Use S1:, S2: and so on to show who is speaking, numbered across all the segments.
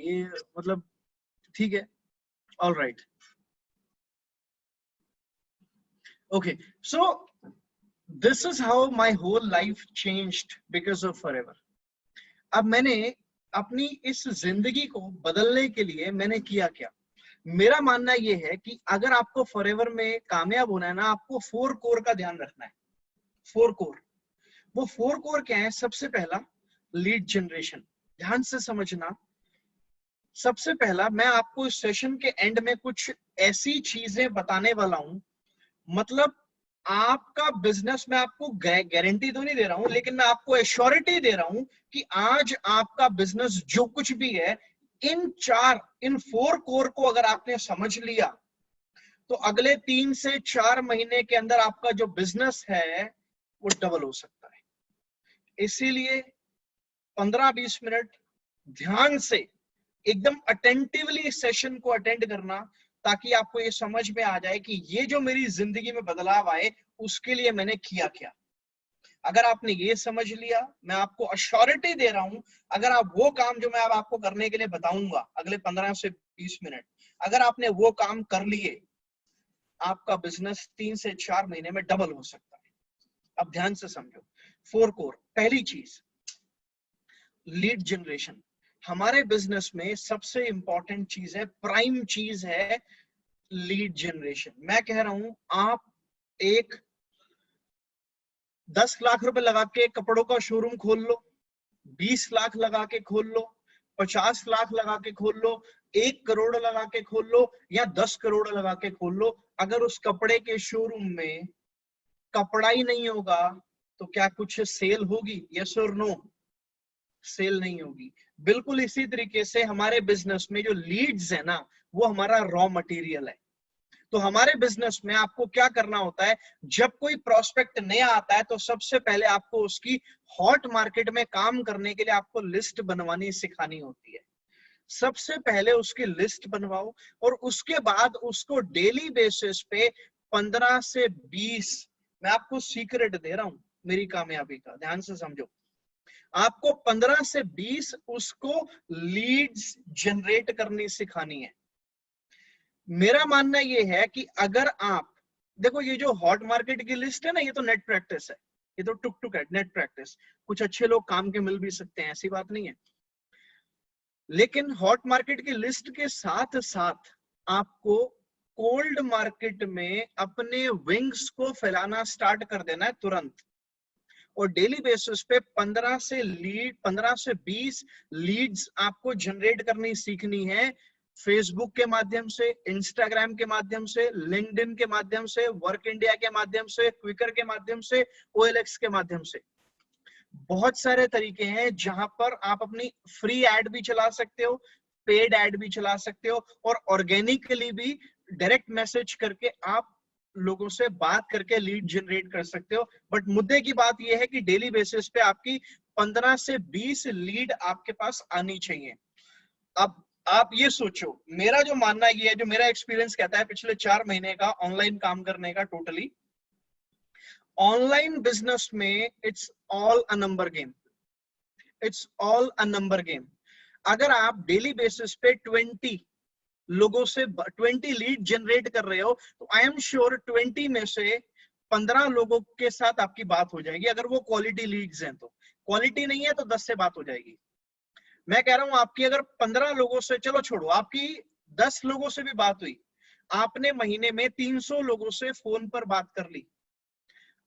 S1: ये मतलब ठीक है, all right, okay. So this is how my whole life changed because of Forever. अब मैंने अपनी इस जिंदगी को बदलने के लिए मैंने किया क्या? मेरा मानना यह है कि अगर आपको फॉरएवर में कामयाब होना है ना, आपको 4 कोर का ध्यान रखना है। 4 कोर, वो 4 कोर क्या है? सबसे पहला लीड जनरेशन, ध्यान से समझना। सबसे पहला मैं आपको इस सेशन के एंड में कुछ ऐसी चीजें बताने वाला हूं, मतलब आपका बिजनेस, मैं आपको गारंटी तो नहीं दे रहा हूं, लेकिन मैं आपको एश्योरिटी दे रहा हूं कि आज आपका बिजनेस जो कुछ भी है, इन 4 कोर को अगर आपने समझ लिया तो अगले 3 से 4 महीने के अंदर आपका जो बिजनेस है वो डबल हो सकता है। इसीलिए 15-20 मिनट ध्यान से एकदम अटेंटिवली इस सेशन को अटेंड करना, ताकि आपको ये समझ में आ जाए कि ये जो मेरी जिंदगी में बदलाव आए उसके लिए मैंने किया क्या। अगर आपने ये समझ लिया, मैं आपको अश्योरिटी दे रहा हूं, अगर आप वो काम जो मैं अब आपको करने के लिए बताऊंगा अगले 15 से 20 मिनट, अगर आपने वो काम कर लिए, आपका बिजनेस 3 से 4 महीने में डबल हो सकता है। अब ध्यान से समझो। 4 कोर, पहली चीज लीड जनरेशन। हमारे बिजनेस में सबसे इंपॉर्टेंट चीज है, प्राइम चीज है लीड जनरेशन। मैं कह रहा हूं, आप एक 10 लाख रुपए लगा के कपड़ों का शोरूम खोल लो, 20 लाख लगा के खोल लो, 50 लाख लगा के खोल लो, 1 करोड़ लगा के खोल लो, या 10 करोड़ लगा के खोल लो, अगर उस कपड़े के शोरूम में कपड़ा ही नहीं होगा तो क्या कुछ सेल होगी? यस और नो? सेल नहीं होगी। बिल्कुल इसी तरीके से हमारे बिजनेस में जो लीड्स है ना, वो हमारा रॉ मटेरियल है। तो हमारे बिजनेस में आपको क्या करना होता है, जब कोई प्रोस्पेक्ट नया आता है तो सबसे पहले आपको उसकी हॉट मार्केट में काम करने के लिए आपको लिस्ट बनवानी सिखानी होती है। सबसे पहले उसकी लिस्ट बनवाओ और उसके बाद उसको डेली बेसिस पे 15 से 20, मैं आपको सीक्रेट दे रहा हूं मेरी कामयाबी का, ध्यान से समझो। आपको 15 से 20 उसको लीड्स जनरेट करनी सिखानी है। मेरा मानना यह है कि अगर आप देखो, ये जो हॉट मार्केट की लिस्ट है ना, ये तो नेट प्रैक्टिस है, ये तो टुक टुक है, नेट प्रैक्टिस। कुछ अच्छे लोग काम के मिल भी सकते हैं, ऐसी बात नहीं है, लेकिन हॉट मार्केट की लिस्ट के साथ साथ आपको कोल्ड मार्केट में अपने विंग्स को फैलाना स्टार्ट कर देना है तुरंत, और डेली बेसिस पे 15 से 20 लीड्स आपको जनरेट करनी सीखनी है। फेसबुक के माध्यम से, इंस्टाग्राम के माध्यम से, लिंक्डइन के माध्यम से, वर्क इंडिया के माध्यम से, क्विकर के माध्यम से, OLX के माध्यम से। बहुत सारे तरीके हैं जहां पर आप अपनी फ्री एड भी चला सकते हो, पेड एड भी चला सकते हो, और ऑर्गेनिकली भी डायरेक्ट मैसेज करके आप लोगों से बात करके लीड जनरेट कर सकते हो। बट मुद्दे की बात यह है कि डेली बेसिस पे आपकी 15 से 20 लीड आपके पास आनी चाहिए। अब आप ये सोचो, मेरा जो मानना ये है, जो मेरा एक्सपीरियंस कहता है पिछले 4 महीने का ऑनलाइन काम करने का, टोटली ऑनलाइन बिजनेस में it's all a number game, it's all a number game. अगर आप डेली बेसिस पे 20 लोगों से 20 लीड जनरेट कर रहे हो, तो आई एम श्योर 20 में से 15 लोगों के साथ आपकी बात हो जाएगी, अगर वो क्वालिटी लीड्स हैं तो। क्वालिटी नहीं है तो 10 से बात हो जाएगी। मैं कह रहा हूं, आपकी अगर 15 लोगों से, चलो छोड़ो, आपकी 10 लोगों से भी बात हुई, आपने महीने में 300 लोगों से फोन पर बात कर ली।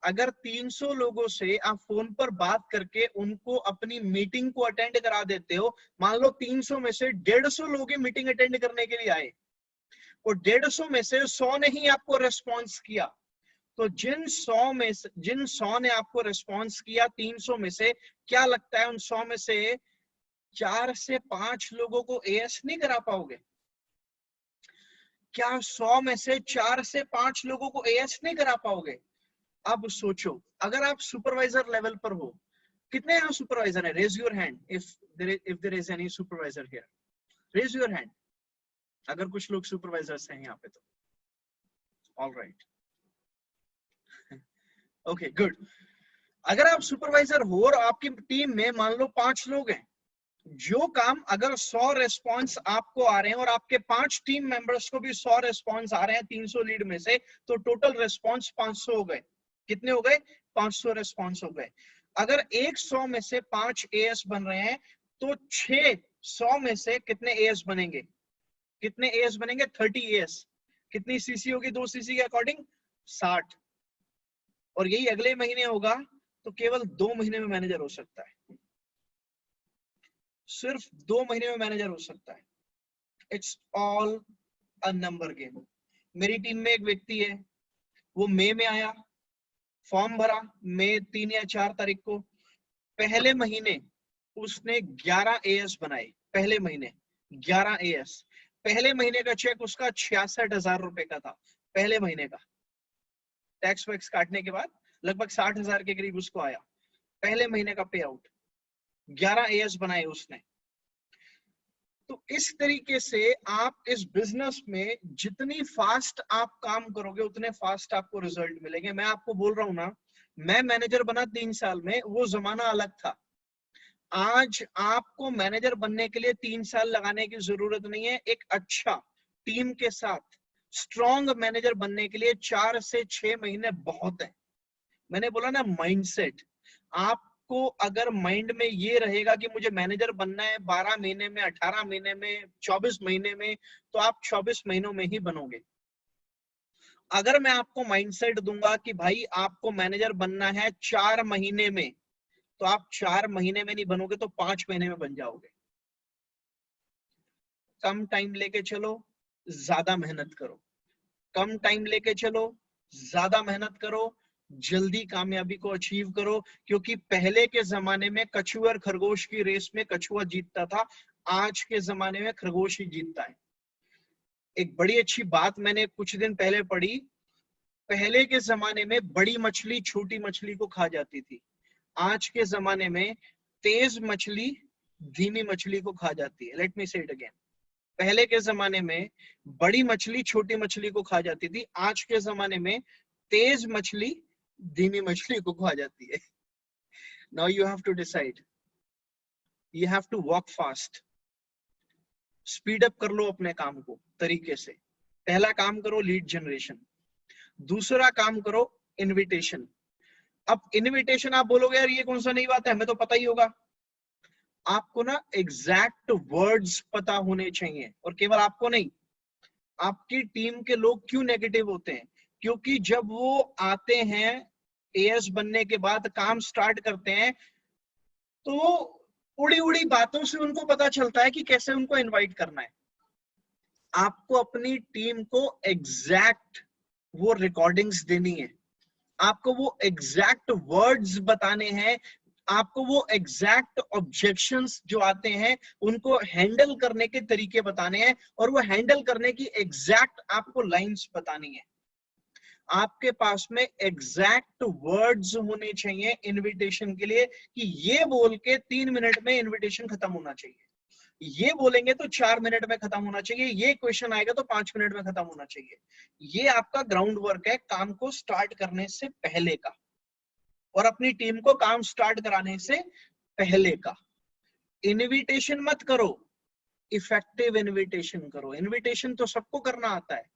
S1: अगर 300 लोगों से आप फोन पर बात करके उनको अपनी मीटिंग को अटेंड करा देते हो, मान लो 300 में से 150 लोग मीटिंग अटेंड करने के लिए आए, और 150 में से 100 ने ही आपको रेस्पॉन्स किया, तो जिन 100 ने आपको रेस्पॉन्स किया 300 में से, क्या लगता है उन 100 में से 4 से 5 लोगों को एएस नहीं करा पाओगे? क्या 100 में से 4 से 5 लोगों को एएस नहीं करा पाओगे? अब सोचो, अगर आप सुपरवाइजर लेवल पर हो, कितने यहाँ सुपरवाइजर है? Raise your hand if there is any supervisor here, raise your hand अगर कुछ लोग सुपरवाइजर्स हैं यहाँ पे तो। All right, okay good. अगर आप सुपरवाइजर हो और आपकी टीम में मान लो 5 लोग हैं, जो काम अगर 100 रेस्पॉन्स आपको आ रहे हैं और आपके 5 टीम मेंबर्स को भी 100 रेस्पॉन्स आ रहे हैं 300 लीड में से, तो टोटल रेस्पॉन्स 500 हो गए। कितने हो गए? 500 रेस्पॉन्स हो गए। अगर 100 में से 5 एएस बन रहे हैं तो 600 में से कितने एएस बनेंगे? कितने एएस बनेंगे? 30 एएस। कितनी सीसी होगी 2 सीसी के अकॉर्डिंग? 60। और यही अगले महीने होगा तो केवल 2 महीने में मैनेजर हो सकता है, सिर्फ 2 महीने में मैनेजर हो सकता है। It's all a number game. मेरी टीम में एक व्यक्ति है, वो मई में आया, फॉर्म भरा मई 3 या 4 तारीख को। पहले महीने उसने 11 एएस बनाए। पहले महीने 11 एएस। पहले महीने का चेक उसका 66,000 रुपए का था। पहले महीने का टैक्स वैक्स काटने के बाद लगभग 60,000 के करीब उसको आया। पहले महीने का पे आउट। 11 एएस बनाए उसने। तो इस तरीके से आप इस बिजनेस में जितनी फास्ट आप काम करोगे उतने फास्ट आपको रिजल्ट मिलेंगे। मैं आपको बोल रहा हूं ना, मैं मैनेजर बना 3 साल में, वो जमाना अलग था। आज आपको मैनेजर बनने के लिए 3 साल लगाने की जरूरत नहीं है। एक अच्छा टीम के साथ स्ट्रॉन्ग मैनेजर बनने के लिए 4 से 6 महीने बहुत है। मैंने बोला ना, माइंडसेट। आपको अगर माइंड में ये रहेगा कि मुझे मैनेजर बनना है 12 महीने में, 18 महीने में, 24 महीने में, तो आप 24 महीनों में ही बनोगे। अगर मैं आपको माइंडसेट दूंगा कि भाई आपको मैनेजर बनना है 4 महीने में, तो आप 4 महीने में नहीं बनोगे तो 5 महीने में बन जाओगे। कम टाइम लेके चलो, ज्यादा मेहनत करो। कम टाइम लेके चलो, ज्यादा मेहनत करो, जल्दी कामयाबी को अचीव करो। क्योंकि पहले के जमाने में कछुआ और खरगोश की रेस में कछुआ जीतता था, आज के जमाने में खरगोश ही जीतता है। एक बड़ी अच्छी बात मैंने कुछ दिन पहले पढ़ी। पहले के जमाने में बड़ी मछली छोटी मछली को खा जाती थी, आज के जमाने में तेज मछली धीमी मछली को खा जाती है। लेट मी से इट अगेन। पहले के जमाने में बड़ी मछली छोटी मछली को खा जाती थी, आज के जमाने में तेज मछली धीमी मछली को खा जाती है। Now you have to decide, you have to walk fast. Speed up कर लो अपने काम को तरीके से। पहला काम करो लीड जनरेशन, दूसरा काम करो इनविटेशन। अब इनविटेशन आप बोलोगे यार ये कौन सा नई बात है, हमें तो पता ही होगा। आपको ना एग्जैक्ट वर्ड्स पता होने चाहिए, और केवल आपको नहीं, आपकी टीम के लोग क्यों नेगेटिव होते हैं? क्योंकि जब वो आते हैं एएस बनने के बाद काम स्टार्ट करते हैं, तो उड़ी उड़ी बातों से उनको पता चलता है कि कैसे उनको इनवाइट करना है। आपको अपनी टीम को एग्जैक्ट वो रिकॉर्डिंग्स देनी है, आपको वो एग्जैक्ट वर्ड्स बताने हैं, आपको वो एग्जैक्ट ऑब्जेक्शंस जो आते हैं उनको हैंडल करने के तरीके बताने हैं, और वो हैंडल करने की एग्जैक्ट आपको लाइंस बतानी है। आपके पास में एग्जैक्ट वर्ड्स होने चाहिए इनविटेशन के लिए, कि ये बोल के 3 मिनट में इनविटेशन खत्म होना चाहिए, ये बोलेंगे तो 4 मिनट में खत्म होना चाहिए, ये क्वेश्चन आएगा तो 5 मिनट में खत्म होना चाहिए। ये आपका ग्राउंड वर्क है काम को स्टार्ट करने से पहले का, और अपनी टीम को काम स्टार्ट कराने से पहले का। इनविटेशन मत करो, इफेक्टिव इनविटेशन करो। इनविटेशन तो सबको करना आता है,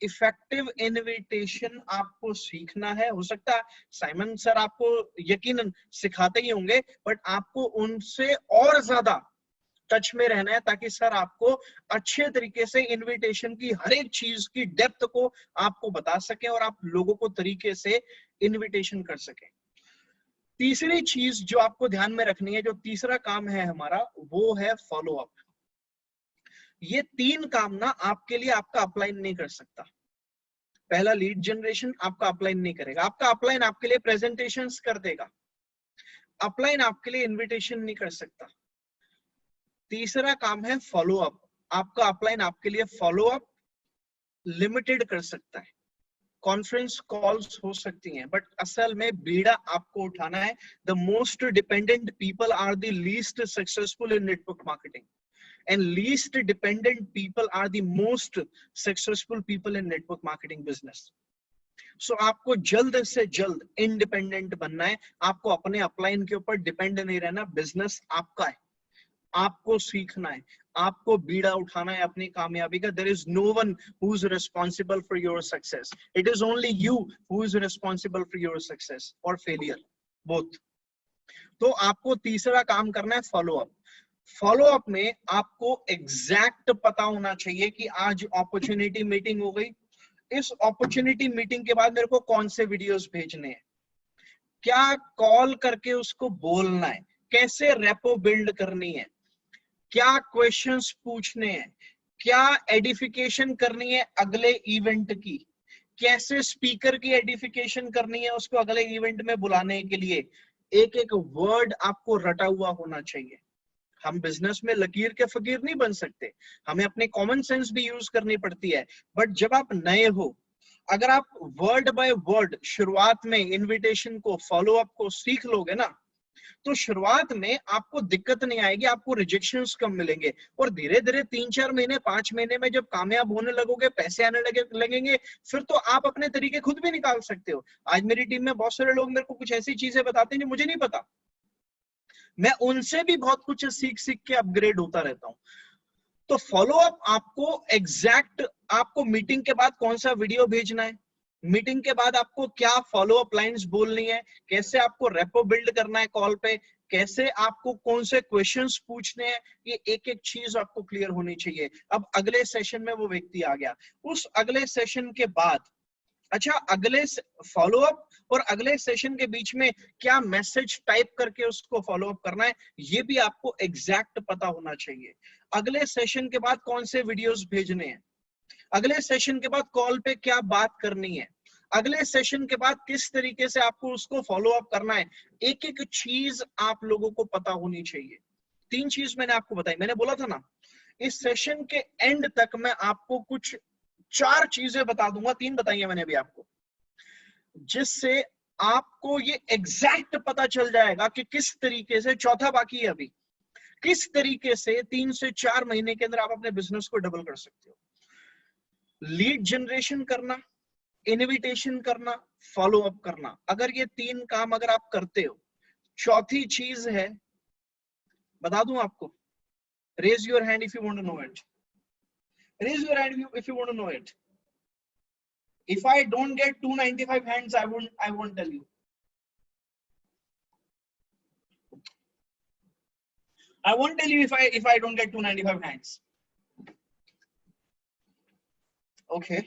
S1: इफेक्टिव इनविटेशन आपको सीखना है। हो सकता है साइमन सर आपको यकीनन सिखाते ही होंगे, बट आपको उनसे और ज्यादा टच में रहना है, ताकि सर आपको अच्छे तरीके से इनविटेशन की हर एक चीज की डेप्थ को आपको बता सके, और आप लोगों को तरीके से इनविटेशन कर सके। तीसरी चीज जो आपको ध्यान में रखनी है, जो तीसरा काम है हमारा, वो है फॉलो अप। ये 3 काम ना आपके लिए आपका अपलाइन नहीं कर सकता। पहला लीड जनरेशन आपका अपलाइन नहीं करेगा, आपका अपलाइन आपके लिए प्रेजेंटेशंस कर देगा, अपलाइन आपके लिए इनविटेशन नहीं कर सकता। तीसरा काम है फॉलो अप। आपका अपलाइन आपके लिए फॉलो अप लिमिटेड कर सकता है, कॉन्फ्रेंस कॉल्स हो सकती हैं, बट असल में बीड़ा आपको उठाना है। The most dependent people are the least successful in network marketing, and least dependent people are the most successful people in network marketing business. So आपको जल्द से जल्द इंडिपेंडेंट बनना है, आपको अपने अपलाइन के ऊपर डिपेंड नहीं रहना। बिजनेस आपका है, आपको सीखना है, आपको बीड़ा उठाना है अपनी कामयाबी का। There is no one who is responsible for your success, it is only you who is responsible for your success और फेलियर बोथ। तो आपको तीसरा काम करना है फॉलो अप। फॉलो अप में आपको एग्जैक्ट पता होना चाहिए कि आज अपॉर्चुनिटी मीटिंग हो गई, इस अपॉर्चुनिटी मीटिंग के बाद मेरे को कौन से वीडियोस भेजने हैं, क्या कॉल करके उसको बोलना है, कैसे रेपो बिल्ड करनी है, क्या क्वेश्चंस पूछने हैं, क्या एडिफिकेशन करनी है अगले इवेंट की, कैसे स्पीकर की एडिफिकेशन करनी है उसको अगले इवेंट में बुलाने के लिए। एक एक वर्ड आपको रटा हुआ होना चाहिए। हम बिजनेस में लकीर के फकीर नहीं बन सकते, हमें अपने कॉमन सेंस भी यूज करनी पड़ती है। बट जब आप नए हो, अगर आप वर्ड बाय वर्ड शुरुआत में इनविटेशन को, फॉलो अप को सीख लोगे ना, तो शुरुआत में आपको दिक्कत नहीं आएगी, आपको रिजेक्शंस कम मिलेंगे। और धीरे धीरे 3-4 महीने 5 महीने में जब कामयाब होने लगोगे, पैसे आने लगेंगे, फिर तो आप अपने तरीके खुद भी निकाल सकते हो। आज मेरी टीम में बहुत सारे लोग मेरे को कुछ ऐसी चीजें बताते हैं जो मुझे नहीं पता, मैं उनसे भी बहुत कुछ सीख सीख के अपग्रेड होता रहता हूं। तो फॉलो अप आपको एग्जैक्ट, आपको मीटिंग के बाद कौन सा वीडियो भेजना है, मीटिंग के बाद आपको क्या फॉलो अप लाइंस बोलनी है, कैसे आपको रेपो बिल्ड करना है कॉल पे, कैसे आपको कौन से क्वेश्चंस पूछने हैं, ये एक एक चीज आपको क्लियर होनी चाहिए। अब अगले सेशन में वो व्यक्ति आ गया, उस अगले सेशन के बाद, अच्छा अगले फॉलो अप और अगले सेशन के बीच में क्या मैसेज टाइप करके उसको फॉलो अप करना है, ये भी आपको एग्जैक्ट पता होना चाहिए। अगले सेशन के बाद कौन से वीडियोस भेजने हैं, अगले सेशन के बाद कॉल पे क्या बात करनी है, अगले सेशन के बाद किस तरीके से आपको उसको फॉलो अप करना है, एक एक चीज आप लोगों को पता होनी चाहिए। 3 चीज मैंने आपको बताई, मैंने बोला था ना इस सेशन के एंड तक मैं आपको कुछ 4 चीजें बता दूंगा, 3 बताई है मैंने अभी आपको, जिससे आपको ये एग्जैक्ट पता चल जाएगा कि किस तरीके से, चौथा बाकी है अभी, किस तरीके से 3 से 4 महीने के अंदर आप अपने बिजनेस को डबल कर सकते हो। लीड जनरेशन करना, इनविटेशन करना, फॉलो अप करना, अगर ये 3 काम अगर आप करते हो, चौथी चीज है, बता दूं आपको, raise your hand if you want to know it, raise your hand if you want to know it. If I don't get 295 hands, I won't tell you. I won't tell you if I don't get 295 hands. Okay.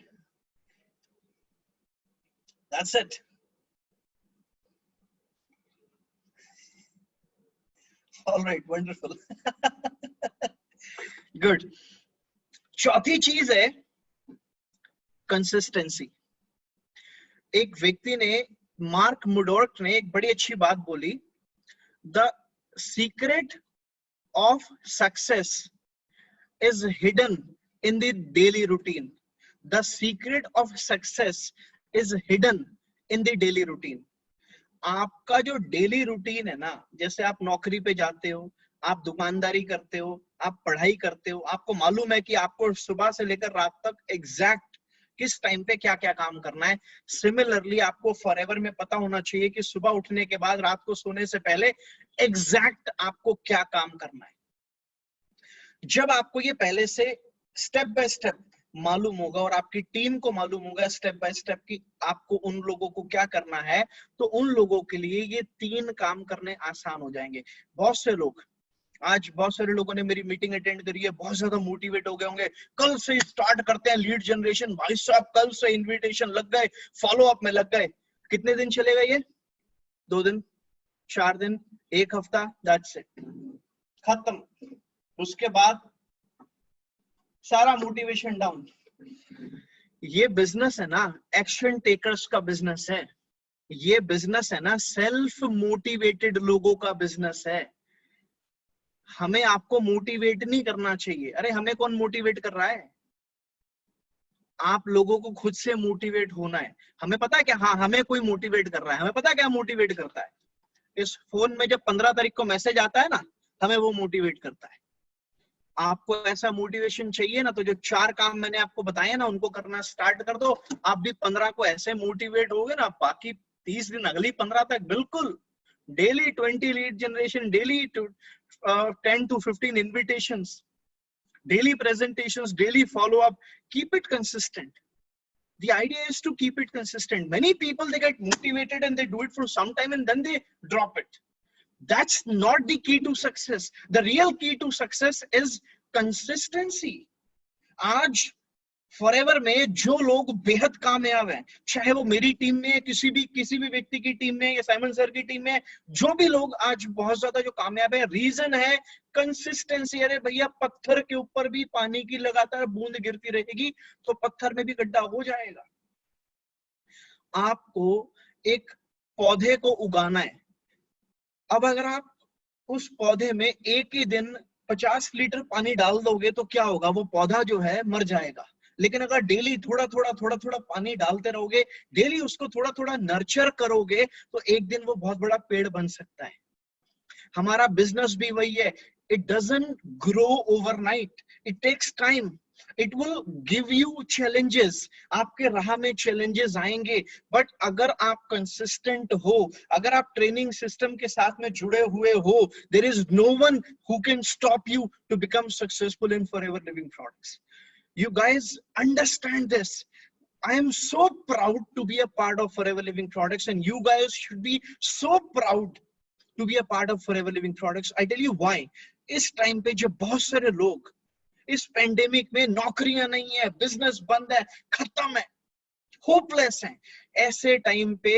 S1: That's it. All right, wonderful. Good. चौथी चीज है consistency. एक व्यक्ति ने, mark मुडोर्क ने एक बड़ी अच्छी बात बोली, the secret of success is hidden in the daily routine. The secret of success is hidden in the daily routine. आपका जो डेली रूटीन है ना, जैसे आप नौकरी पे जाते हो, आप दुकानदारी करते हो, आप पढ़ाई करते हो, आपको मालूम है कि आपको सुबह से लेकर रात तक एग्जैक्ट किस टाइम पे क्या क्या काम करना है। सिमिलरली आपको फॉरएवर में पता होना चाहिए कि सुबह उठने के बाद रात को सोने से पहले एग्जैक्ट आपको क्या काम करना है। जब आपको ये पहले से स्टेप बाय स्टेप मालूम होगा और आपकी टीम को मालूम होगा स्टेप बाय स्टेप की आपको उन लोगों को क्या करना है, तो उन लोगों के लिए ये 3 काम करने आसान हो जाएंगे। बहुत से लोग, आज बहुत सारे लोगों ने मेरी मीटिंग अटेंड करी है, बहुत ज्यादा मोटिवेट हो गए होंगे, कल से स्टार्ट करते हैं लीड जनरेशन, भाई साहब कल से इनविटेशन लग गए, फॉलो अप में लग गए। कितने दिन चलेगा ये? 2 दिन, 4 दिन, 1 हफ्ता, दैट्स इट, खत्म। उसके बाद सारा मोटिवेशन डाउन। ये बिजनेस है ना, एक्शन टेकर्स का बिजनेस है, ये बिजनेस है ना सेल्फ मोटिवेटेड लोगों का बिजनेस है। हमें आपको मोटिवेट नहीं करना चाहिए। अरे हमें कौन मोटिवेट कर रहा है? आप लोगों को खुद से मोटिवेट होना है। हमें पता है क्या, हाँ हमें कोई मोटिवेट कर रहा है, हमें पता है क्या मोटिवेट करता है। इस फोन में जब 15 तारीख को मैसेज आता है ना, हमें वो मोटिवेट करता है। आपको ऐसा मोटिवेशन चाहिए ना, तो जो 4 काम मैंने आपको बताए ना, उनको करना स्टार्ट कर दो। आप भी 15 को ऐसे मोटिवेट होगे ना, बाकी 30 दिन, अगली 15 तक बिल्कुल daily 20 lead generation, daily to 10 to 15 invitations, daily presentations, daily follow up. Keep it consistent. The idea is to keep it consistent. Many people, they get motivated and they do it for some time and then they drop it. That's not the key to success. The real key to success is consistency. आज forever में जो लोग बेहद कामयाब हैं, चाहे वो मेरी टीम में, किसी भी व्यक्ति की टीम में या साइमन सर की टीम में, जो भी लोग आज बहुत ज्यादा जो कामयाब है, रीजन है कंसिस्टेंसी। अरे भैया, पत्थर के ऊपर भी पानी की लगातार बूंद गिरती रहेगी तो पत्थर में भी गड्ढा हो जाएगा। आपको एक पौधे को उगाना है। अब अगर आप उस पौधे में एक ही दिन 50 लीटर पानी डाल दोगे तो क्या होगा? वो पौधा जो है मर जाएगा। लेकिन अगर डेली थोड़ा थोड़ा पानी डालते रहोगे, डेली उसको थोड़ा थोड़ा नर्चर करोगे, तो एक दिन वो बहुत बड़ा पेड़ बन सकता है। हमारा बिजनेस भी वही है। It doesn't grow overnight, it takes time, it will give you challenges. आपके राह में चैलेंजेस आएंगे, बट अगर आप कंसिस्टेंट हो, अगर आप ट्रेनिंग सिस्टम के साथ में जुड़े हुए हो, there is no one who can stop you to become successful in Forever Living Products. You guys understand this. I am so proud to be a part of Forever Living Products, and you guys should be so proud to be a part of Forever Living Products. I tell you why. इस time पे जो बहुत सारे लोग इस pandemic में नौकरियां नहीं है, बिजनेस बंद है, खत्म है, होपलेस हैं, ऐसे टाइम पे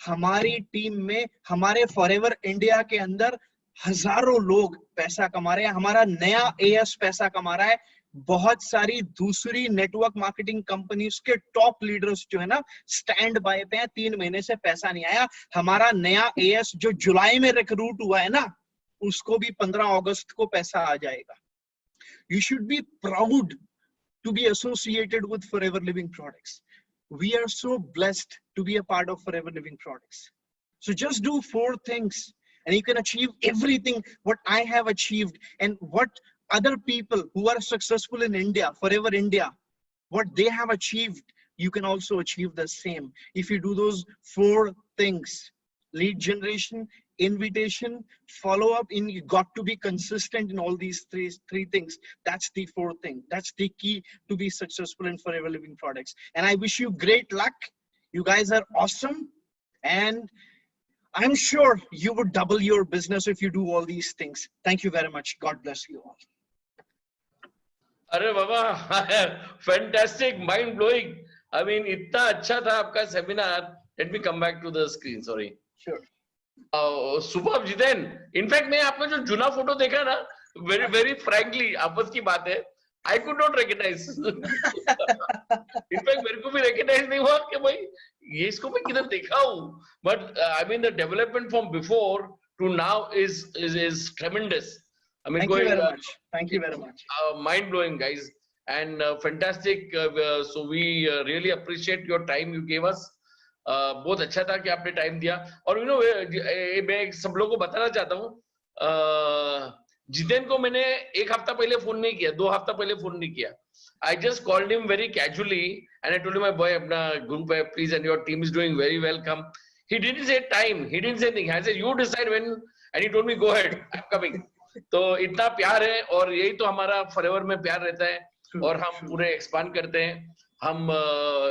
S1: हमारी टीम में, हमारे फॉरएवर इंडिया के अंदर हजारों लोग पैसा कमा रहे हैं। हमारा नया एएस पैसा कमा रहा है। बहुत सारी दूसरी नेटवर्क मार्केटिंग कंपनीज के टॉप लीडर्स जो है ना, स्टैंड बाय पे हैं, 3 महीने से पैसा नहीं आया। हमारा नया एएस जो जुलाई में रिक्रूट हुआ है ना, उसको भी 15 अगस्त को पैसा आ जाएगा। You should be proud to be associated with Forever Living Products. We are so blessed to be a part of Forever Living Products. So just do 4 things and you can achieve everything what I have achieved, and what other people who are successful in India, Forever India, what they have achieved, you can also achieve the same if you do those 4 things: lead generation, invitation, follow up, and you got to be consistent in all these three things. That's the 4th thing. That's the key to be successful in Forever Living Products. And I wish you great luck. You guys are awesome, and I'm sure you would double your business if you do all these things. Thank you very much. God bless you all.
S2: अरे बाबा, fantastic, mind blowing. I mean, इतना अच्छा था आपका seminar. Let me come back to the screen, sorry.
S1: Sure.
S2: Super Jiten, in fact मैं आपका जो जूना photo देखा ना, वेरी वेरी फ्रैंकली आपस की बात है, I could not recognise. In fact मेरे को भी रिकॉग्नाइज नहीं हुआ कि भाई ये इसको मैं किधर देखा हूँ। But I mean the development from before to now is tremendous. I mean,
S1: thank you very much. Thank you very much.
S2: Mind blowing, guys, and fantastic. So we really appreciate your time you gave us. बहुत अच्छा था कि आपने time दिया। और you know, मैं सब लोगों को बताना चाहता हूँ, जितेन को मैंने 1 हफ्ता पहले फोन नहीं किया, 2 हफ्ता पहले फोन नहीं किया। I just called him very casually and I told him, my boy, अपना ग्रुप है, please, and your team is doing very well, come. He didn't say time, he didn't say anything. I said, you decide when, and he told me, go ahead, I'm coming. तो इतना प्यार है, और यही तो हमारा forever में प्यार रहता है, और हम पूरे एक्सपांड करते हैं। हम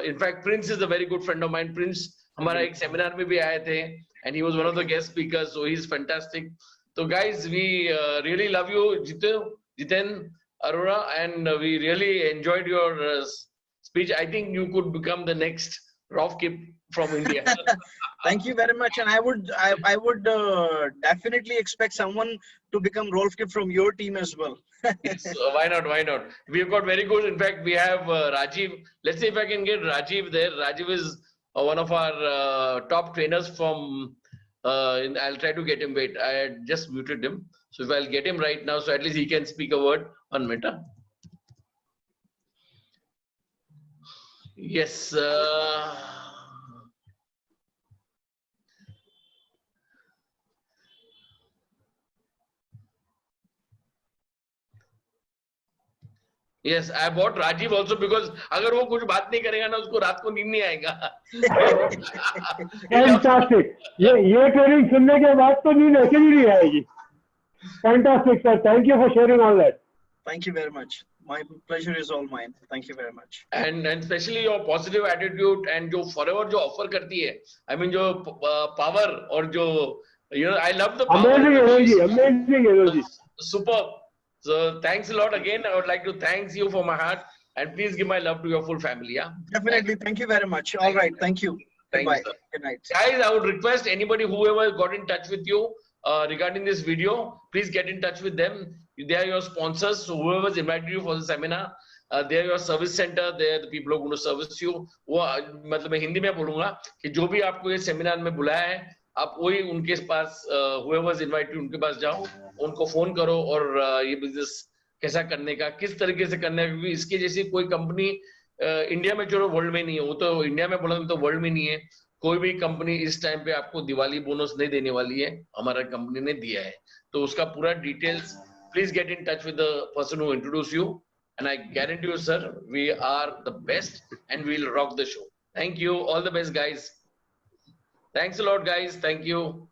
S2: in fact Prince is a very good friend of mine. Prince हमारा एक सेमिनार में भी आए थे, and he was one of the guest speakers, so he is fantastic. तो guys, we really love you Jiten Arora, and we really enjoyed your speech. I think you could become the next Rovkip from India.
S1: Thank you very much, and I would definitely expect someone to become Rovkip from your team as well.
S2: Yes, why not? Why not? We've got very good. In fact, we have Rajiv. Let's see if I can get Rajiv there. Rajiv is one of our top trainers from. I'll try to get him. Wait, I had just muted him. So if I'll get him right now, so at least he can speak a word on Meta. Yes. Yes, I bought Rajiv also because अगर वो कुछ बात नहीं करेगा ना उसको रात को नींद नहीं आएगा.
S3: फैंटास्टिक. ये ट्रेनिंग सुनने के बाद तो नींद ऐसे ही नहीं आएगी. Fantastic sir. Thank you for sharing all that.
S1: Thank you very much. My pleasure is all mine. Thank you very much.
S2: And especially your positive attitude and जो forever जो offer करती है, I mean जो power और जो I love the power.
S3: Amazing energy.
S2: Superb. So thanks a lot again. I would like to thank you for my heart and please give my love to your full family. Yeah.
S1: Definitely. Thank you very much. All right. Thank you.
S2: Thank
S1: Bye.
S2: you, sir.
S1: Good night.
S2: Guys, I would request anybody whoever got in touch with you regarding this video, please get in touch with them. They are your sponsors. So whoever's invited you for the seminar, they are your service center. They are the people who are going to service you. वो मतलब मैं हिंदी में बोलूँगा कि जो भी आपको ये सेमिनार में बुलाया है, आप वही उनके पास whoever's invited उनके पास जाओ, उनको फोन करो और ये बिजनेस कैसा करने का, किस तरीके से करना है, क्योंकि इसके जैसी कोई कंपनी इंडिया में चलो वर्ल्ड में नहीं है. वो तो इंडिया में बोला तो वर्ल्ड में नहीं है. कोई भी कंपनी इस टाइम पे आपको दिवाली बोनस नहीं देने वाली है. हमारा कंपनी ने दिया है. तो उसका पूरा details please get in touch with the person who introduced you and I guarantee you sir we are the best and we'll rock the show. Thank you. All the best guys. Thanks a lot guys. Thank you.